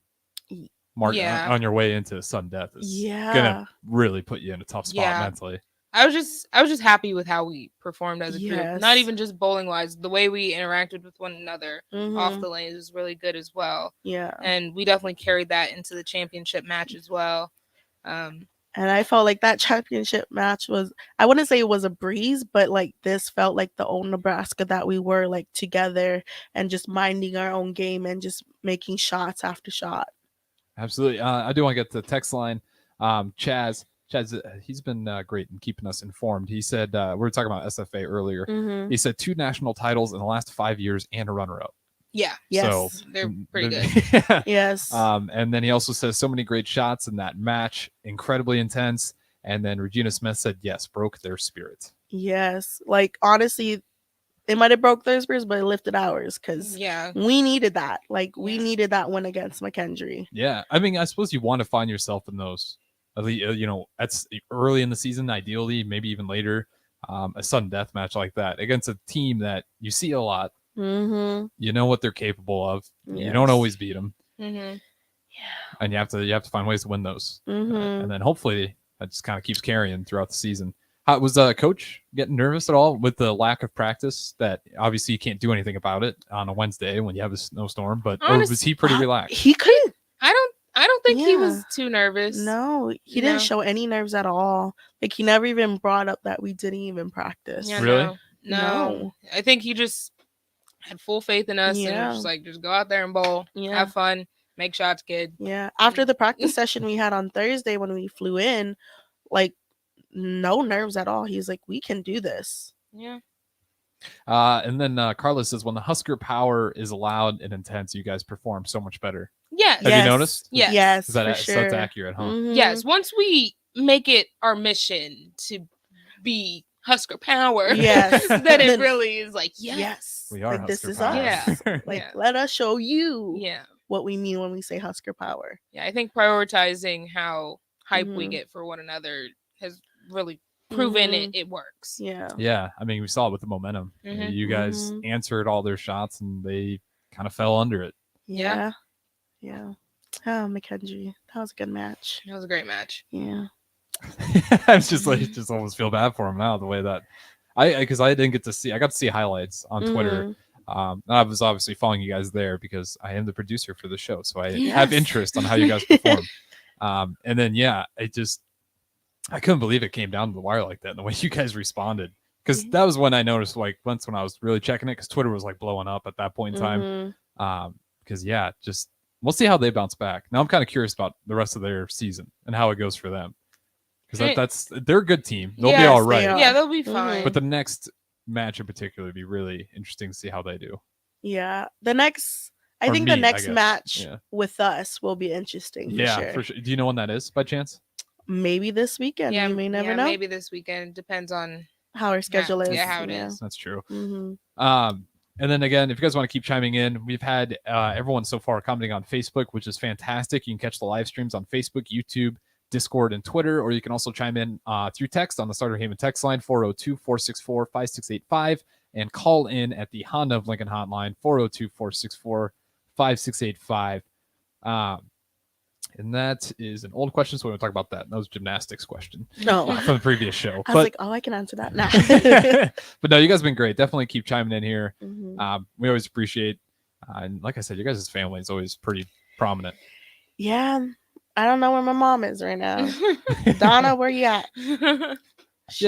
mark Yeah. on your way into sudden death is Yeah. gonna really put you in a tough spot Yeah. mentally. I was just happy with how we performed as a group. Not even just bowling wise, the way we interacted with one another off the lanes was really good as well. Yeah. And we definitely carried that into the championship match as well. And I felt like that championship match was, I wouldn't say it was a breeze, but like this felt like the old Nebraska that we were like together and just minding our own game and just making shots after shot. Absolutely. I do want to get to the text line. Chaz, he's been great in keeping us informed. He said, we were talking about SFA earlier. Mhm. He said 2 national titles in the last 5 years and a runner-up. Yeah. So They're pretty good. Yes. And then he also says so many great shots in that match, incredibly intense. And then Regina Smith said, yes, broke their spirit. Yes. Like, honestly, it might have broke their spirits, but it lifted ours because we needed that. Like, we needed that win against McKendree. Yeah. I mean, I suppose you want to find yourself in those, at least, that's early in the season, ideally, maybe even later, a sudden death match like that against a team that you see a lot. Mm-hmm. You know what they're capable of. You Yes. don't always beat them. Mm-hmm. And you have to find ways to win those. Mhm. And then hopefully that just kind of keeps carrying throughout the season. How was coach getting nervous at all with the lack of practice? That obviously you can't do anything about it on a Wednesday when you have a snowstorm, but or was he pretty relaxed? He couldn't. I don't think he was too nervous. No, he didn't show any nerves at all. Like, he never even brought up that we didn't even practice. Yeah, Really? No. I think he just had full faith in us and Yeah. was just like, just go out there and bowl, have fun, make shots, kid. Yeah. After the practice session we had on Thursday when we flew in, like, no nerves at all. He's like, we can do this. Yeah. And then Carlos says, when the Husker power is allowed and intense, you guys perform so much better. Yes. Have you noticed? Yes. Yes, Is that, for so that's sure. accurate, huh? Mhm. Yes. Once we make it our mission to be Husker power, Yes. then it Then- really is like, yes. Yes. We are Like, this Husker is power. us. Yeah. Like, Yeah. let us show you Yeah. what we mean when we say Husker power. Yeah. I think prioritizing how hype we Mhm. get for one another has really proven Mhm. it works. Yeah. Yeah. I mean, we saw it with the momentum. Mhm. You guys answered all their shots and they kind of fell under it. Yeah. Yeah. Oh, McKendree. That was a good match. It was a great match. Yeah. I was just like, just almost feel bad for him now, the way that because I didn't get to see, I got to see highlights on Twitter. I was obviously following you guys there because I am the producer for the show. So I have Yes. interest on how you guys perform. And then, I couldn't believe it came down to the wire like that and the way you guys responded. Because that was when I noticed, like, once when I was really checking it, because Twitter was like blowing up at that point in time. Because, just we'll see how they bounce back. Now I'm kind of curious about the rest of their season and how it goes for them. Because they're a good team. They'll be Yes, all they right. are. Yeah, they'll be fine. But the next match in particular would be really interesting to see how they do. Yeah. The next, I Or think me, the I next guess. match Yeah. with us will be interesting. For sure. Do you know when that is by chance? Maybe this weekend. Yeah, we may never know Maybe this weekend. Depends on how our schedule is. Yeah, how it is. That's true. Mm-hmm. And then again, if you guys want to keep chiming in, we've had everyone so far commenting on Facebook, which is fantastic. You can catch the live streams on Facebook, YouTube, Discord, and Twitter, or you can also chime in through text on the Starter Haven text line 402-464-5685 and call in at the Honda of Lincoln hotline 402-464-5685. And that is an old question, so we want to talk about that. That was a gymnastics question. No. From the previous show. I was like, oh, I can answer that now. But no, you guys have been great. Definitely keep chiming in here. Mhm. We always appreciate, and like I said, you guys' family is always pretty prominent. Yeah. I don't know where my mom is right now. Donna, where you at? Yeah,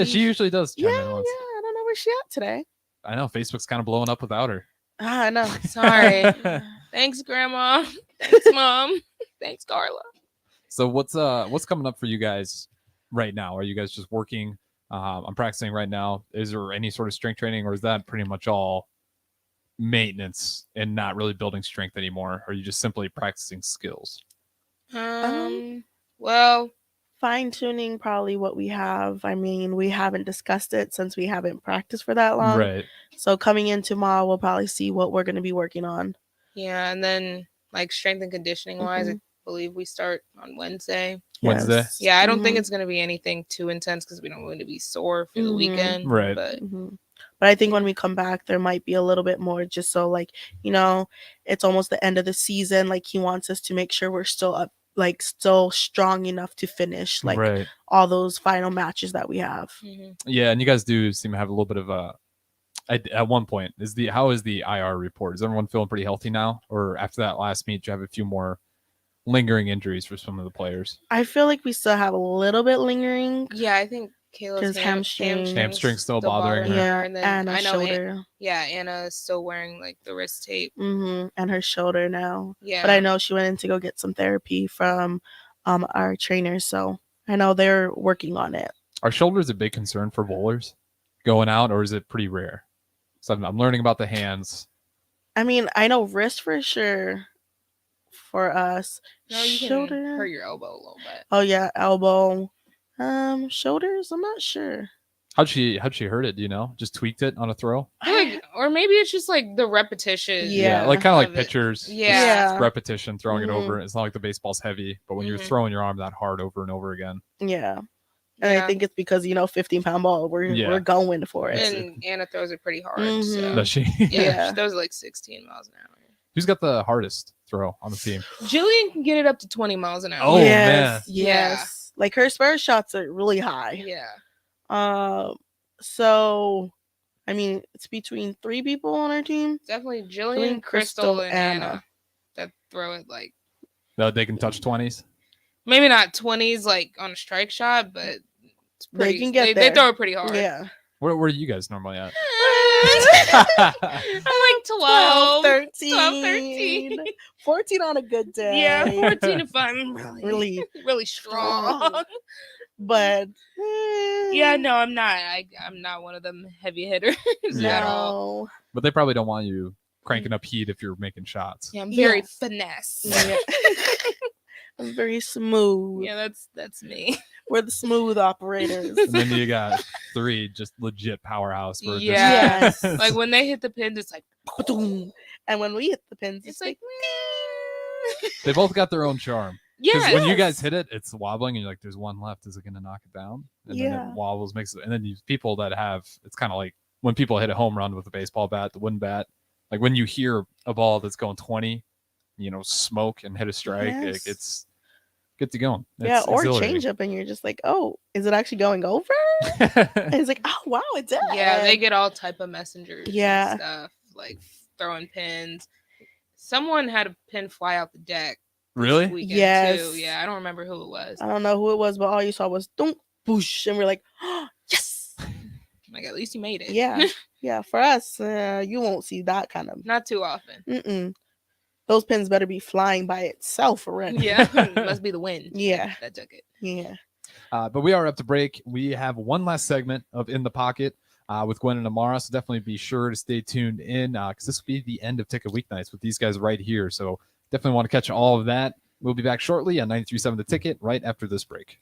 she usually does chime Yeah, in once. I don't know where she at today. I know Facebook's kind of blowing up without her. I know. Sorry. Thanks, Grandma. Thanks, Mom. Thanks, Carla. So what's coming up for you guys right now? Are you guys just working? I'm practicing right now. Is there any sort of strength training, or is that pretty much all maintenance and not really building strength anymore? Or are you just simply practicing skills? Well, fine tuning probably what we have. I mean, we haven't discussed it since we haven't practiced for that long. Right. So coming in tomorrow, we'll probably see what we're going to be working on. yeah, and then like strength and conditioning wise, I believe we start on Wednesday. Wednesday? Yes. Yeah, I don't think Mhm. it's going to be anything too intense because we don't want to be sore for the Mhm. weekend. Right. But But I think when we come back, there might be a little bit more just so, like, it's almost the end of the season. Like, he wants us to make sure we're still up like still strong enough to finish like Right. all those final matches that we have. Yeah, and you guys do seem to have a little bit of a. At one point, how is the IR report? Is everyone feeling pretty healthy now, or after that last meet, you have a few more lingering injuries for some of the players? I feel like we still have a little bit lingering. Yeah, I think Kayla's hamstring's still bothering her. Yeah, and then and I her know shoulder. Anna is still wearing like the wrist tape. And her shoulder now. Yeah. But I know she went in to go get some therapy from our trainers, so I know they're working on it. Are shoulders a big concern for bowlers going out, or is it pretty rare? So I'm learning about the hands. I mean, I know wrist for sure for us. No, you shoulder. can hurt your elbow a little bit. Oh yeah, elbow. Shoulders, I'm not sure. How'd she hurt it? Do you know? Just tweaked it on a throw? Or maybe it's just like the repetition. Yeah, like kind of like it. pitchers. Yeah. Just repetition, throwing it Mhm. over. It's not like the baseball's heavy, but when you're throwing your arm that hard over and over again. Yeah. And I think it's because 15-pound ball. We're going for it. And Anna throws it pretty hard. Mhm. So. Does she? Yeah, she throws like 16 miles an hour. Who's got the hardest throw on the team? Jillian can get it up to 20 miles an hour. Oh, man. Yes. Like her spur shots are really high. Yeah. So I mean, it's between 3 people on our team. Definitely Jillian, Crystal, and Anna that throw it like No, they can touch 20s. maybe not 20s like on a strike shot, but it's pretty. They can get they there. throw it pretty hard. Yeah. Where are you guys normally at? I'm like 12, 13, 12, 13. 14 on a good day. Yeah, 14 if I'm really, really strong. But yeah, no, I'm not. I'm not one of them heavy hitters at all. But they probably don't want you cranking up heat if you're making shots. Yeah, I'm very finesse. Yeah. I'm very smooth. Yeah, that's me. We're the smooth operators. And then you got 3 just legit powerhouse. Where Yeah, just- like when they hit the pins, it's like, Ba-doom. And when we hit the pins, it's like, they both got their own charm. Yeah. When you guys hit it, it's wobbling, and you're like, "There's one left. Is it going to knock it down?" And then Yeah. it wobbles, makes it. And then you people that have, it's kind of like when people hit a home run with a baseball bat, the wooden bat. Like when you hear a ball that's going 20, smoke and hit a strike, Yes. it's gets you going. Yeah, It's or exhilarating. change up, and you're just like, oh, is it actually going over? And it's like, oh wow, it did. yeah, they get all type of messengers. Yeah. and stuff like throwing pins. Someone had a pin fly out the deck. Really? This weekend Yes. too. Yeah, I don't remember who it was. I don't know who it was, but all you saw was dunk, boosh, and we're like, oh, yes. Like at least you made it. Yeah, yeah. For us, you won't see that kind of. Not too often. Mm-mm. Those pins better be flying by itself already. Yeah, must be the wind. Yeah. that took it. Yeah. But we are up to break. We have one last segment of In the Pocket with Gwen and Amara. So definitely be sure to stay tuned in because this will be the end of Ticket Weeknights with these guys right here. So definitely want to catch all of that. We'll be back shortly on 93.7 The Ticket right after this break.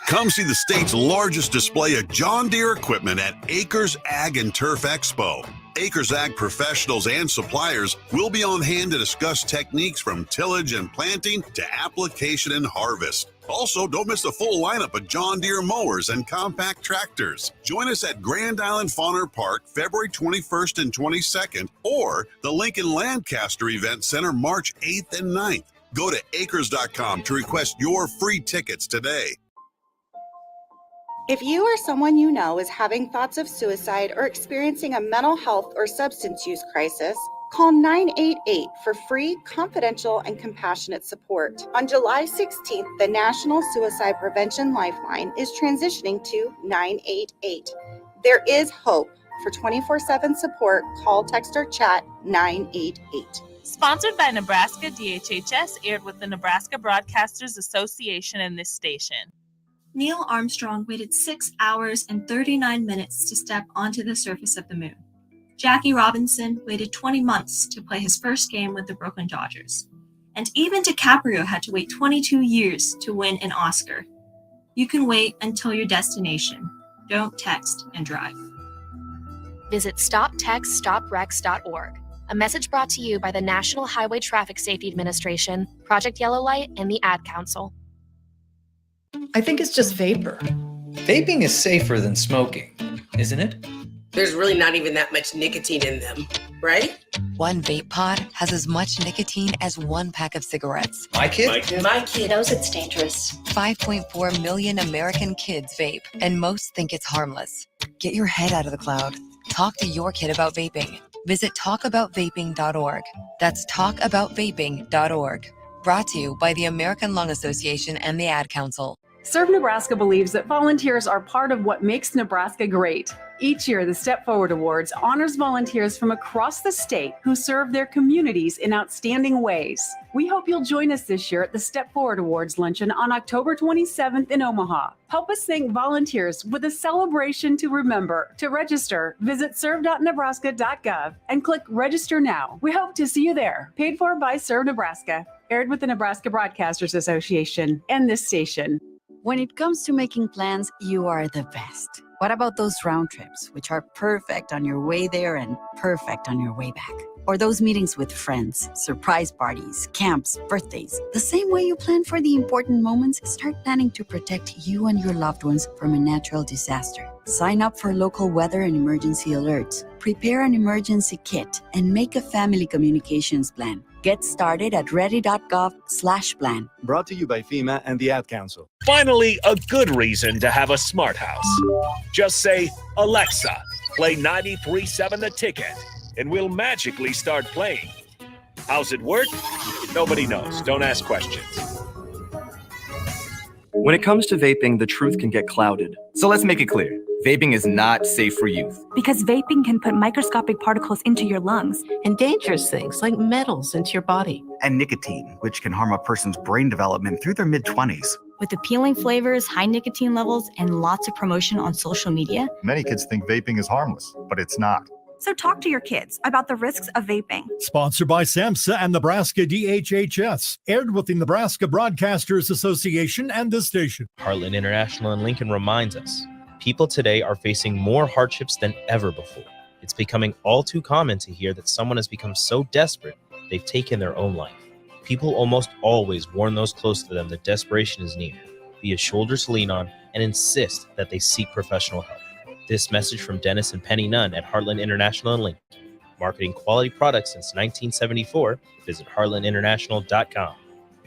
Come see the state's largest display of John Deere equipment at Acres Ag and Turf Expo. Acres Ag professionals and suppliers will be on hand to discuss techniques from tillage and planting to application and harvest. Also, don't miss the full lineup of John Deere mowers and compact tractors. Join us at Grand Island Fauner Park February 21st and 22nd or the Lincoln Lancaster Event Center March 8th and 9th. Go to acres.com to request your free tickets today. If you or someone you know is having thoughts of suicide or experiencing a mental health or substance use crisis, call 988 for free, confidential, and compassionate support. On July 16th, the National Suicide Prevention Lifeline is transitioning to 988. There is hope. For 24/7 support, call, text, or chat 988. Sponsored by Nebraska DHHS, aired with the Nebraska Broadcasters Association and this station. Neil Armstrong waited 6 hours and 39 minutes to step onto the surface of the moon. Jackie Robinson waited 20 months to play his first game with the Brooklyn Dodgers. And even DiCaprio had to wait 22 years to win an Oscar. You can wait until your destination. Don't text and drive. Visit StopTextStopWrecks.org. A message brought to you by the National Highway Traffic Safety Administration, Project Yellow Light, and the Ad Council. I think it's just vapor. Vaping is safer than smoking, isn't it? There's really not even that much nicotine in them, right? One vape pod has as much nicotine as one pack of cigarettes. My kid? My kid knows it's dangerous. 5.4 million American kids vape, and most think it's harmless. Get your head out of the cloud. Talk to your kid about vaping. Visit talkaboutvaping.org. That's talkaboutvaping.org. Brought to you by the American Lung Association and the Ad Council. Serve Nebraska believes that volunteers are part of what makes Nebraska great. Each year, the Step Forward Awards honors volunteers from across the state who serve their communities in outstanding ways. We hope you'll join us this year at the Step Forward Awards luncheon on October 27th in Omaha. Help us thank volunteers with a celebration to remember. To register, visit serve.nebraska.gov and click Register Now. We hope to see you there. Paid for by Serve Nebraska. Aired with the Nebraska Broadcasters Association and this station. When it comes to making plans, you are the best. What about those round trips, which are perfect on your way there and perfect on your way back? Or those meetings with friends, surprise parties, camps, birthdays. The same way you plan for the important moments, start planning to protect you and your loved ones from a natural disaster. Sign up for local weather and emergency alerts. Prepare an emergency kit and make a family communications plan. Get started at ready.gov/plan. Brought to you by FEMA and the Ad Council. Finally, a good reason to have a smart house. Just say, Alexa, play 93.7 The Ticket, and we'll magically start playing. How's it work? Nobody knows. Don't ask questions. When it comes to vaping, the truth can get clouded. So let's make it clear. Vaping is not safe for youth. Because vaping can put microscopic particles into your lungs. And dangerous things like metals into your body. And nicotine, which can harm a person's brain development through their mid-20s. With appealing flavors, high nicotine levels, and lots of promotion on social media. Many kids think vaping is harmless, but it's not. So talk to your kids about the risks of vaping. Sponsored by SAMHSA and Nebraska DHHS. Aired with the Nebraska Broadcasters Association and this station. Heartland International in Lincoln reminds us, people today are facing more hardships than ever before. It's becoming all too common to hear that someone has become so desperate they've taken their own life. People almost always warn those close to them that desperation is near, be a shoulder to lean on, and insist that they seek professional help. This message from Dennis and Penny Nunn at Heartland International in Lincoln. Marketing quality products since 1974, visit heartlandinternational.com.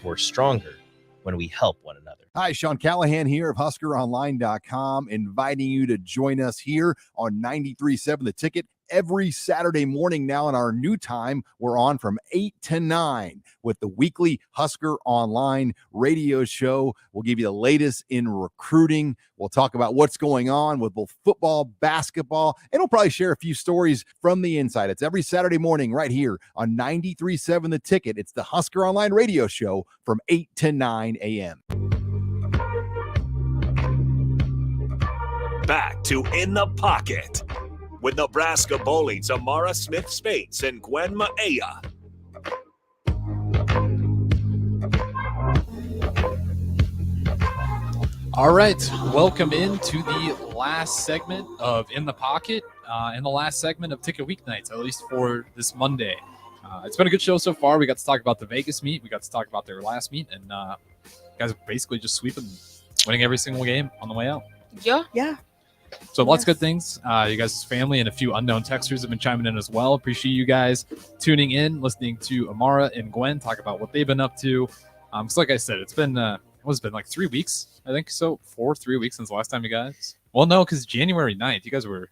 We're stronger when we help one another. Hi, Sean Callahan here of HuskerOnline.com, inviting you to join us here on 93.7 The Ticket every Saturday morning now in our new time. We're on from 8 to 9 with the weekly Husker Online radio show. We'll give you the latest in recruiting. We'll talk about what's going on with both football, basketball, and we'll probably share a few stories from the inside. It's every Saturday morning right here on 93.7 The Ticket. It's the Husker Online radio show from 8 to 9 a.m. Back to In the Pocket with Nebraska Bowling's Amara Smith-Spates and Gwen Maea. All right, welcome into the last segment of In the Pocket and the last segment of Ticket Weeknights, at least for this Monday. It's been a good show so far. We got to talk about the Vegas meet. We got to talk about their last meet, and guys are basically just sweeping, winning every single game on the way out. Yeah. So lots of good things. You guys' family and a few unknown texters have been chiming in as well. Appreciate you guys tuning in, listening to Amara and Gwen talk about what they've been up to. So like I said, it's been like 3 weeks, I think so. 3 weeks since the last time you guys. Well, no, because January 9th, you guys were.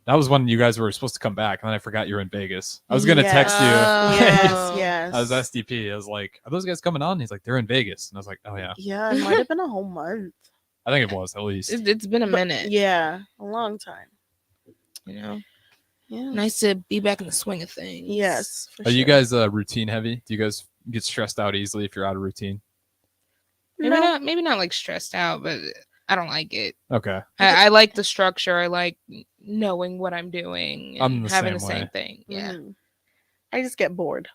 That was when you guys were supposed to come back, and then I forgot you were in Vegas. I was gonna text you. Yes. I was SDP. I was like, "Are those guys coming on?" He's like, "They're in Vegas," and I was like, "Oh yeah." Yeah, it might have been a whole month. I think it was at least. It's been a minute. Yeah, a long time. You know. Yeah. Nice to be back in the swing of things. Yes. Are you guys routine heavy? Do you guys get stressed out easily if you're out of routine? Maybe not like stressed out, but I don't like it. Okay. I like the structure. I like knowing what I'm doing and having the same thing. Yeah. I just get bored.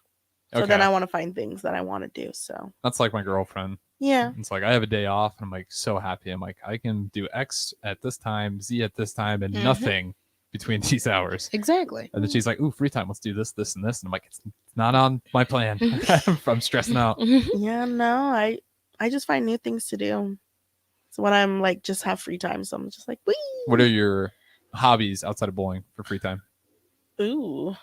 So then I want to find things that I want to do. So that's like my girlfriend. Yeah. It's like I have a day off and I'm like so happy. I'm like, I can do X at this time, Z at this time, and nothing between these hours. Exactly. And then she's like, ooh, free time. Let's do this, this, and this. And I'm like, it's not on my plan. I'm stressing out. Yeah, no, I just find new things to do. So when I'm like just have free time, so I'm just like, wee. What are your hobbies outside of bowling for free time? Ooh.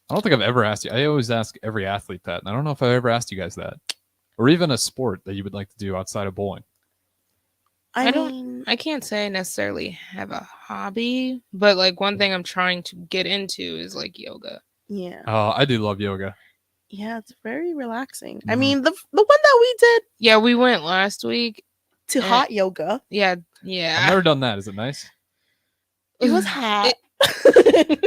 I don't think I've ever asked you. I always ask every athlete that, and I don't know if I've ever asked you guys that, or even a sport that you would like to do outside of bowling. I can't say I necessarily have a hobby, but like one thing I'm trying to get into is like yoga. Yeah. Oh, I do love yoga. Yeah, it's very relaxing. I mean, the one that we did. Yeah, we went last week to hot yoga. Yeah. I've never done that. Is it nice? It was hot.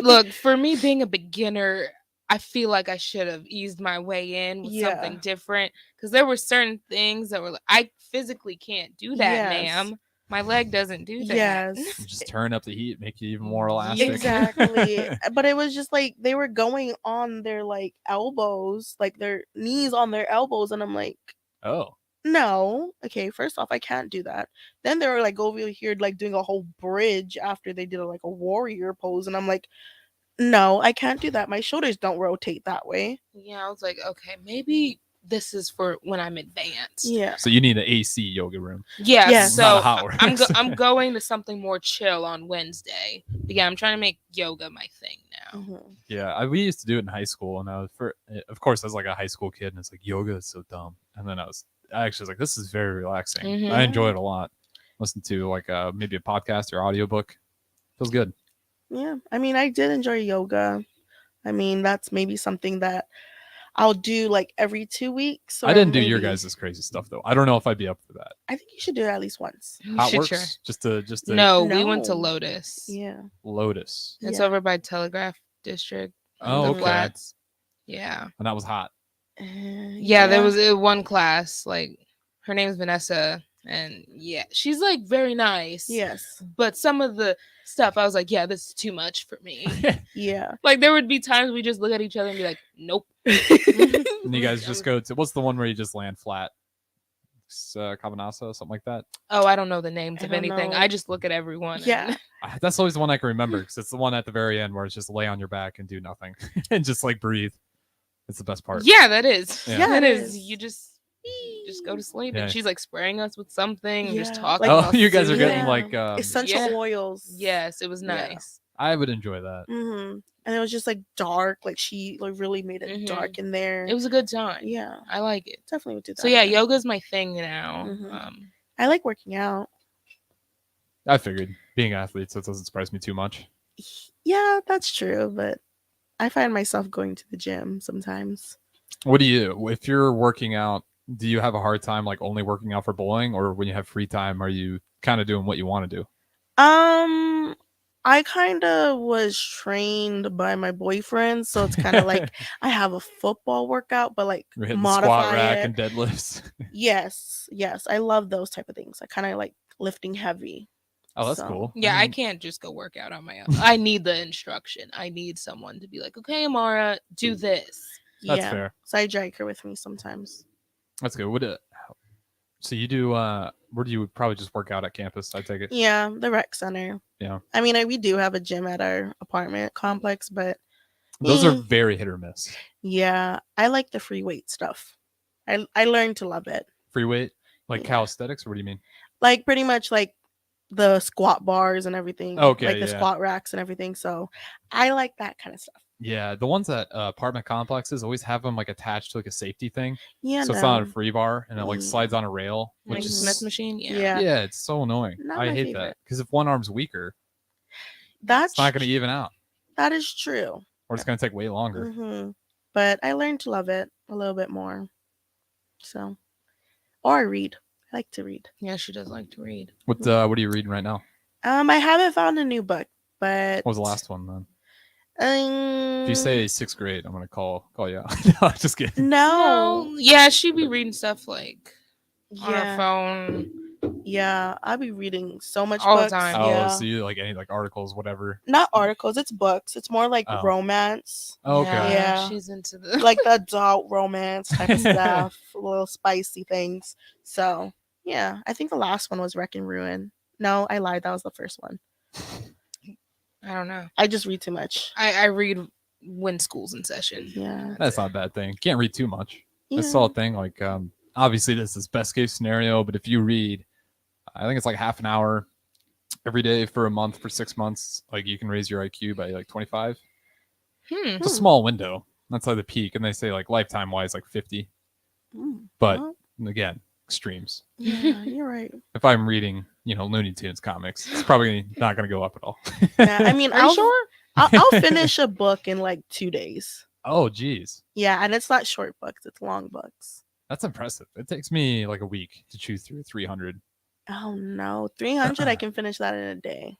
Look, for me being a beginner, I feel like I should have eased my way in with something different because there were certain things that were like, I physically can't do that, ma'am. My leg doesn't do that. Yes. You just turn up the heat, make you even more elastic. Exactly. But it was just like they were going on their like elbows, like their knees on their elbows, and I'm like, oh. No. Okay, first off, I can't do that. Then they were like over here like doing a whole bridge after they did like a warrior pose, and I'm like, no, I can't do that. My shoulders don't rotate that way. Yeah, I was like, okay, maybe this is for when I'm advanced. Yeah. So you need an AC yoga room. Yeah. Yes. So Not how it works. I'm going to something more chill on Wednesday. But yeah, I'm trying to make yoga my thing now. Yeah, we used to do it in high school, and of course, I was like a high school kid, and it's like yoga is so dumb. And then I actually was like, this is very relaxing. Mhm. I enjoy it a lot. Listen to like maybe a podcast or audiobook. Feels good. Yeah. I mean, I did enjoy yoga. I mean, that's maybe something that I'll do like every 2 weeks. I didn't do your guys' crazy stuff though. I don't know if I'd be up for that. I think you should do it at least once. How it works? Just to No, we went to Lotus. Yeah. Lotus. It's over by Telegraph District. Oh, the okay. Flats. Yeah. And that was hot. Yeah, there was one class, like her name's Vanessa, and yeah, she's like very nice. Yes. But some of the stuff I was like, yeah, this is too much for me. Yeah. Like there would be times we just look at each other and be like, nope. And you guys just go to what's the one where you just land flat? Cabanasa, something like that. Oh, I don't know the names I of don't anything. know. I just look at everyone. Yeah. That's always the one I can remember because it's the one at the very end where it's just lay on your back and do nothing and just like breathe. It's the best part. Yeah, that is. Yeah. Yeah, that it is. You just go to sleep, Yeah. and she's like spraying us with something and just Yeah. talking. Oh, about you guys are food. getting like essential oils. Yes, it was Yeah. nice. I would enjoy that. Mm-hmm. And it was just like dark. Like she like really made it dark in there. It was a good time. Yeah. I like it. Definitely would do that. So yeah, again. yoga's my thing now. Mhm. I like working out. I figured being athletes, that doesn't surprise me too much. Yeah, that's true. But I find myself going to the gym sometimes. What do you, if you're working out, do you have a hard time like only working out for bowling, or when you have free time, are you kind of doing what you want to do? I kind of was trained by my boyfriend, so it's kind of like I have a football workout, but like You're hitting the modify squat rack it. and deadlifts. Yes, I love those type of things. I kind of like lifting heavy. Oh, that's So- cool. Yeah, I can't just go work out on my own. I need the instruction. I need someone to be like, okay, Amara, do this. That's fair. So I drag her with me sometimes. That's good. So you do, where do you probably just work out at campus? I take it. Yeah, the rec center. Yeah. I mean, we do have a gym at our apartment complex, but Those are very hit or miss. yeah, I like the free weight stuff. I learned to love it. Free weight, like calisthenics, or what do you mean? Like pretty much like the squat bars and everything. Okay, like the yeah. squat racks and everything. So I like that kind of stuff. Yeah, the ones at apartment complexes always have them like attached to like a safety thing. Yeah, So it's not a no. free bar and it like slides on a rail, which Like is Smith machine. Yeah. Yeah. yeah, it's so annoying. Not I my hate favorite. that because if one arm's weaker, That's it's not going to even out, that is true. or it's going to take way longer. Hmm. But I learned to love it a little bit more. So, or I read. I like to read. Yeah, she does like to read. What are you reading right now? I haven't found a new book, but What was the last one then? Um, If you say sixth grade, I'm gonna call you out. No, just kidding. no, Yeah, she'd be reading stuff like on Yeah. her phone. yeah, I'll be reading so much All the books. time. Oh, Yeah. so you like any like articles, whatever. Not articles, it's books. It's more like Oh. romance. Oh, okay. Yeah. She's into the Like the adult romance type of stuff, little spicy things. So yeah, I think the last one was Wreck and Ruin. No, I lied. That was the first one. I don't know. I just read too much. I read when school's in session. Yeah. That's not a bad thing. Can't read too much. I Yeah. saw a thing like obviously this is best case scenario, but if you read, I think it's like half an hour every day for a month for 6 months, like you can raise your IQ by like 25. It's a small window. That's like the peak, and they say like lifetime wise like 50. But again, extremes. Yeah, you're right. If I'm reading, Looney Tunes comics, it's probably not going to go up at all. Yeah, I mean, Are you sure? I'll finish a book in like 2 days. Oh, geez. Yeah, and it's not short books; it's long books. That's impressive. It takes me like a week to chew through 300. Oh no, 300! I can finish that in a day.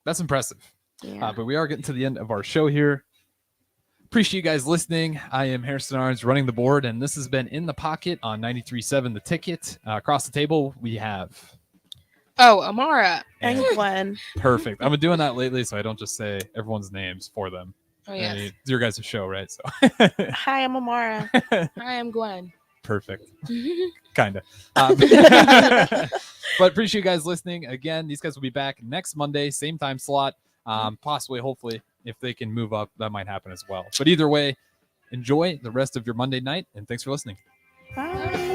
That's impressive. Yeah. But we are getting to the end of our show here. Appreciate you guys listening. I am Harrison Arns running the board, and this has been In the Pocket on 93.7 The Ticket. Across the table, we have... Amara. And Gwen. Perfect. I've been doing that lately, so I don't just say everyone's names for them. Oh, yes. It's your guys' show, right? So. Hi, I'm Amara. Hi, I'm Gwen. Perfect. Kind of. But appreciate you guys listening. Again, these guys will be back next Monday, same time slot. Possibly, hopefully, if they can move up, that might happen as well. But either way, enjoy the rest of your Monday night, and thanks for listening. Bye.